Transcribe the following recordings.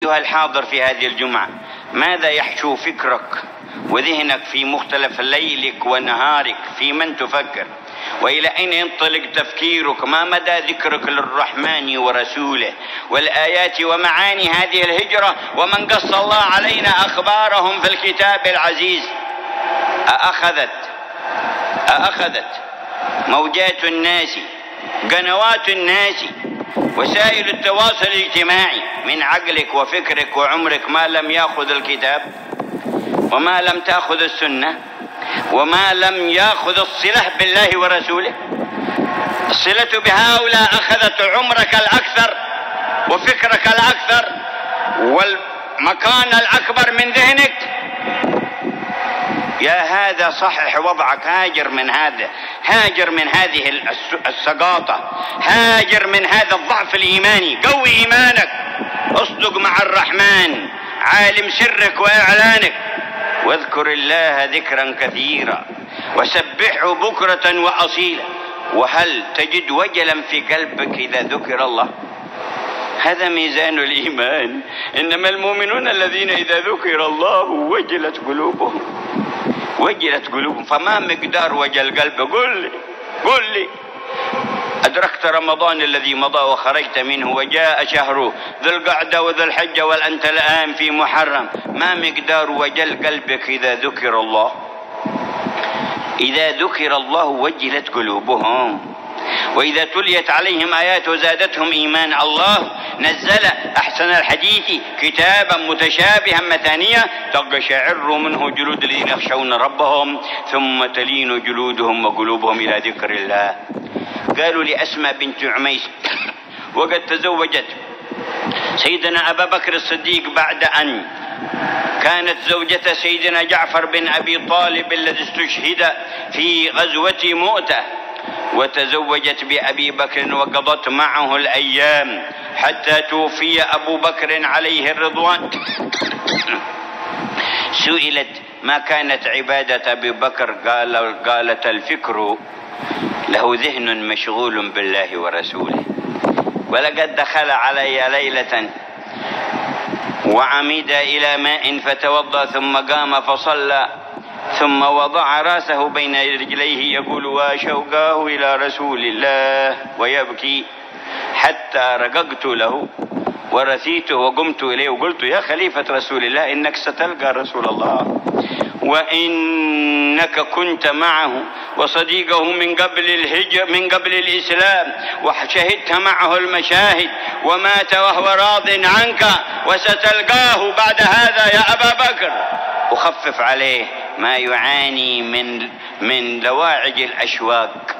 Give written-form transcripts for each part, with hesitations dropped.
أيها الحاضر في هذه الجمعة، ماذا يحشو فكرك وذهنك في مختلف ليلك ونهارك؟ في من تفكر؟ وإلى أين ينطلق تفكيرك؟ ما مدى ذكرك للرحمن ورسوله والآيات ومعاني هذه الهجرة ومن قص الله علينا أخبارهم في الكتاب العزيز؟ أأخذت موجات الناس، قنوات الناس، وسائل التواصل الاجتماعي من عقلك وفكرك وعمرك ما لم يأخذ الكتاب وما لم تأخذ السنة وما لم يأخذ الصلة بالله ورسوله؟ الصلة بهؤلاء أخذت عمرك الأكثر وفكرك الأكثر والمكان الأكبر من ذهنك. يا هذا صحح وضعك، هاجر من هذا، هاجر من هذه السقاطة، هاجر من هذا الضعف الإيماني، قوي إيمانك، اصدق مع الرحمن عالم سرك وإعلانك، واذكر الله ذكرا كثيرا وسبحه بكرة وأصيلا. وهل تجد وجلا في قلبك إذا ذكر الله؟ هذا ميزان الإيمان. إنما المؤمنون الذين إذا ذكر الله وجلت قلوبهم. فما مقدار وجل قلبه؟ قل لي أدركت رمضان الذي مضى وخرجت منه وجاء شهر ذو القعدة وذو الحجة وأنت الآن في محرم، ما مقدار وجل قلبك إذا ذكر الله؟ إذا ذكر الله وجلت قلوبهم، وإذا تليت عليهم آياته زادتهم إيمان. الله نزل أحسن الحديث كتابا متشابها مثانيا تقشعر منه جلود الذين يخشون ربهم ثم تلين جلودهم وقلوبهم إلى ذكر الله. قالوا لأسماء بنت عميس وقد تزوجت سيدنا أبا بكر الصديق بعد أن كانت زوجة سيدنا جعفر بن أبي طالب الذي استشهد في غزوة مؤتة، وتزوجت بأبي بكر وقضت معه الأيام حتى توفي أبو بكر عليه الرضوان. سئلت ما كانت عبادة أبي بكر؟ قالت الفكر له ذهن مشغول بالله ورسوله. ولقد دخل علي ليلة وعمد إلى ماء فتوضأ ثم قام فصلى ثم وضع رأسه بين رجليه يقول وشوقاه إلى رسول الله ويبكي حتى رققت له ورثيته وقمت إليه وقلت يا خليفة رسول الله إنك ستلقى رسول الله وإنك كنت معه وصديقه من قبل الإسلام وشهدت معه المشاهد ومات وهو راض عنك وستلقاه بعد هذا يا أبا بكر. أخفف عليه ما يعاني من لواعج الأشواق،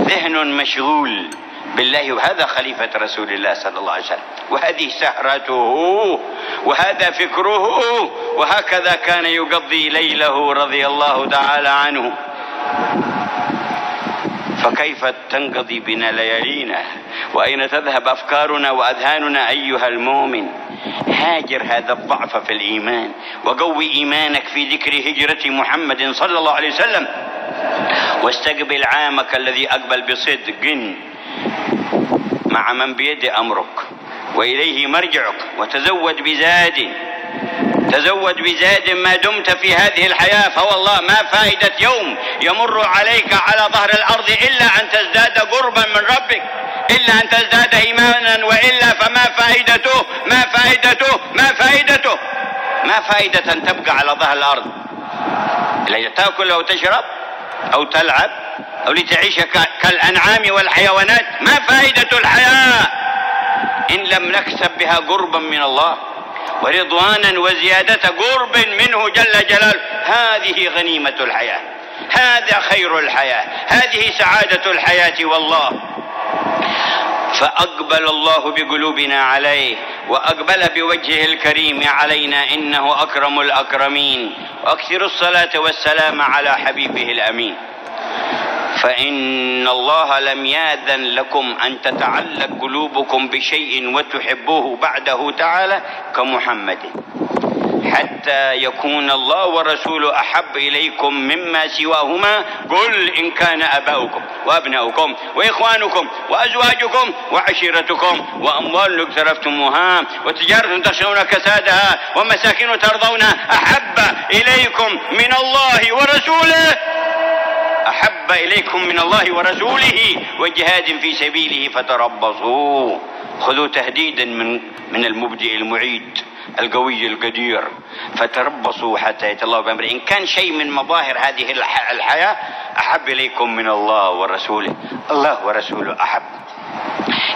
ذهن مشغول بالله، وهذا خليفة رسول الله صلى الله عليه وسلم، وهذه سهرته وهذا فكره، وهكذا كان يقضي ليله رضي الله تعالى عنه. فكيف تنقضي بنا ليالينا؟ وأين تذهب أفكارنا وأذهاننا أيها المؤمن؟ هاجر هذا الضعف في الإيمان وقوي إيمانك في ذكر هجرة محمد صلى الله عليه وسلم، واستقبل عامك الذي أقبل بصدق مع من بيد أمرك وإليه مرجعك، وتزود بزاد ما دمت في هذه الحياة. فوالله ما فائدة يوم يمر عليك على ظهر الأرض إلا أن تزداد قربا من ربك، إلا أن تزداد إيمانا، وإلا فما فائدته ما فائدة أن تبقى على ظهر الأرض لتأكل أو تشرب أو تلعب أو لتعيش كالأنعام والحيوانات. ما فائدة الحياة إن لم نكسب بها قربا من الله ورضوانا وزيادة قرب منه جل جلاله. هذه غنيمة الحياة، هذا خير الحياة، هذه سعادة الحياة والله. فأقبل الله بقلوبنا عليه وأقبل بوجهه الكريم علينا إنه أكرم الأكرمين. وأكثر الصلاة والسلام على حبيبه الأمين. فإن الله لم يأذن لكم أن تتعلق قلوبكم بشيء وتحبوه بعده تعالى كمحمد. حتى يكون الله ورسوله أحب إليكم مما سواهما؟ قل إن كان آباؤكم وأبناؤكم وإخوانكم وأزواجكم وعشيرتكم وأموال اقترفتموها وتجارة تخشون كسادها ومساكن ترضونها أحب إليكم من الله ورسوله وجهاد في سبيله فتربصوا. خذوا تهديدا من المبدئ المعيد القوي القدير، فتربصوا حتى يأتي الله بأمره. إن كان شيء من مظاهر هذه الحياة أحب إليكم من الله ورسوله، الله ورسوله أحب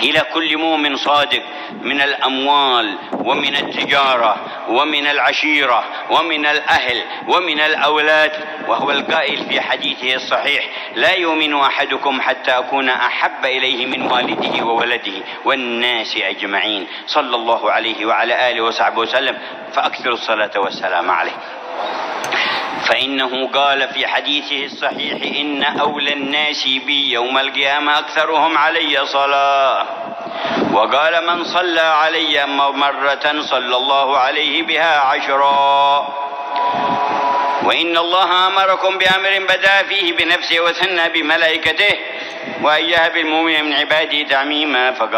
إلى كل مؤمن صادق من الأموال ومن التجارة ومن العشيرة ومن الأهل ومن الأولاد. وهو القائل في حديثه الصحيح: لا يؤمن أحدكم حتى أكون أحب إليه من والده وولده والناس أجمعين، صلى الله عليه وعلى آله وصحبه وسلم. فأكثر الصلاة والسلام عليه، فإنه قال في حديثه الصحيح: إن أولى الناس بي يوم القيامة أكثرهم علي صلاة. وقال: من صلى علي مرة صلى الله عليه بها 10. وإن الله أمركم بأمر بدأ فيه بنفسه وثنى بملائكته وأيها بالمؤمن من عباده تعميما، فقال: